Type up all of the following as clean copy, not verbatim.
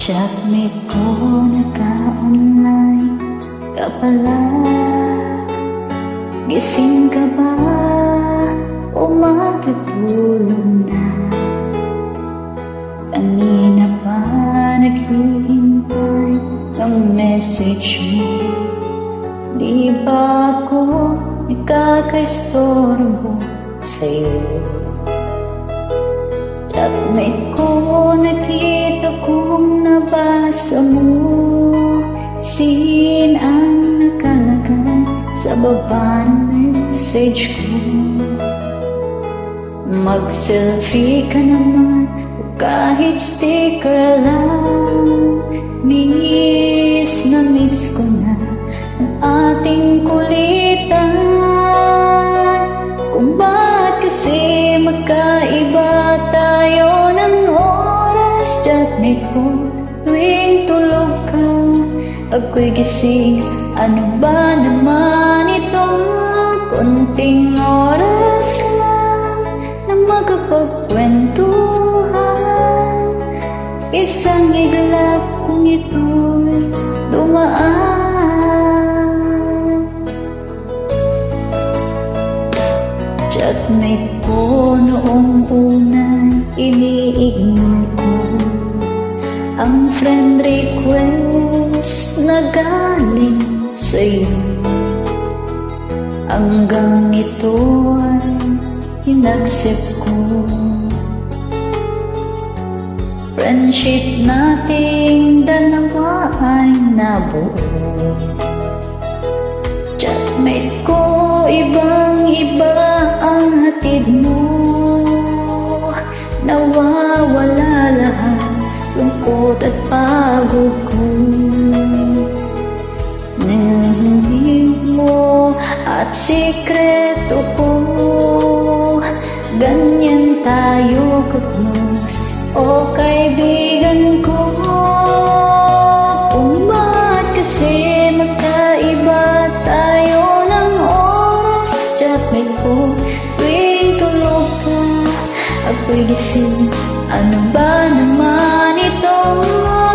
Chatmate ko naka-online ka pala. Gising ka ba o matutulog na? Kanina pa naghihintay ng message mo. Di ba ako ikakaistorbo sa'yo? Chatmate ko, nakita kong nabasa mo. Sin ang nakalagay sa baba ng message ko. Mag-selfie ka naman o kahit sticker lang. Miss na miss ko na ang ating kulitan. Kung bakit kasi magkaiba tayo ng oras. Chatmate ko, tuwing tulog ka, ako'y gising. Ano ba naman itong konting oras lang na magkapagkwentuhan? Isang iglap kung ito'y dumaan. Chatmate ko, noong unay iniignore ko ang friend request na galing sa'yo. Hanggang ito ay inaccept ko. Friendship nating dalawa ay nabuo. Chatmate ko, ibang-iba ang hatid mo. Nawawala lahat lungkot at pagod ko. Nahihig mo at sikreto ko. Ganyan tayo ka-close, o kaibigan ko. Kung bakit kasi magkaiba tayo ng oras. Chatmate ko, tuwing tulog ka, ako'y gising. Ano ba naman itong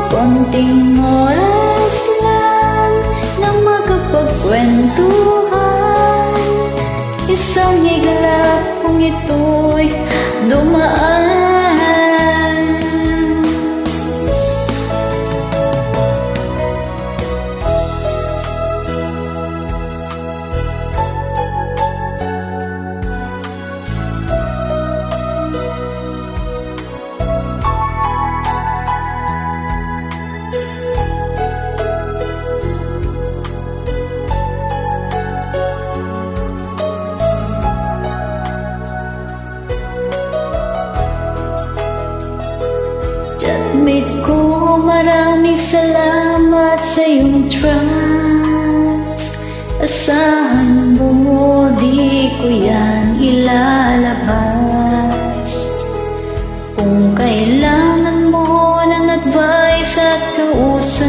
konting oras lang na magkapagkwentuhan? Isang iglap kung ito'y dumaan. Chatmate ko, maraming salamat sa iyong trust. Asahan mo, di ko yan ilalabas. Kung kailangan mo ng advice at kausap,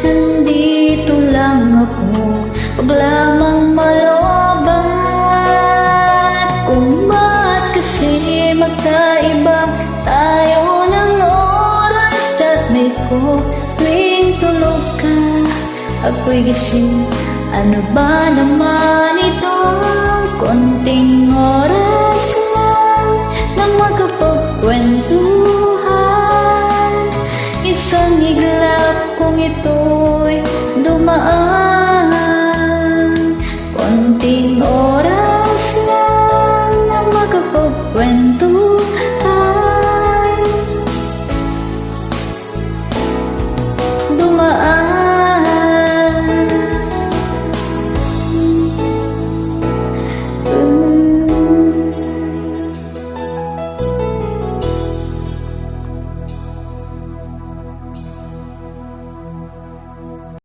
nandito lang ako, wag lamang malobat. Kung bakit kasi magkaiba tayo ng oras. Chatmate ko, tuwing tulog ka, ako'y gising. Ano ba naman itong konting oras lang na magkapagkwentuhan? Isang iglap kung ito'y dumaan.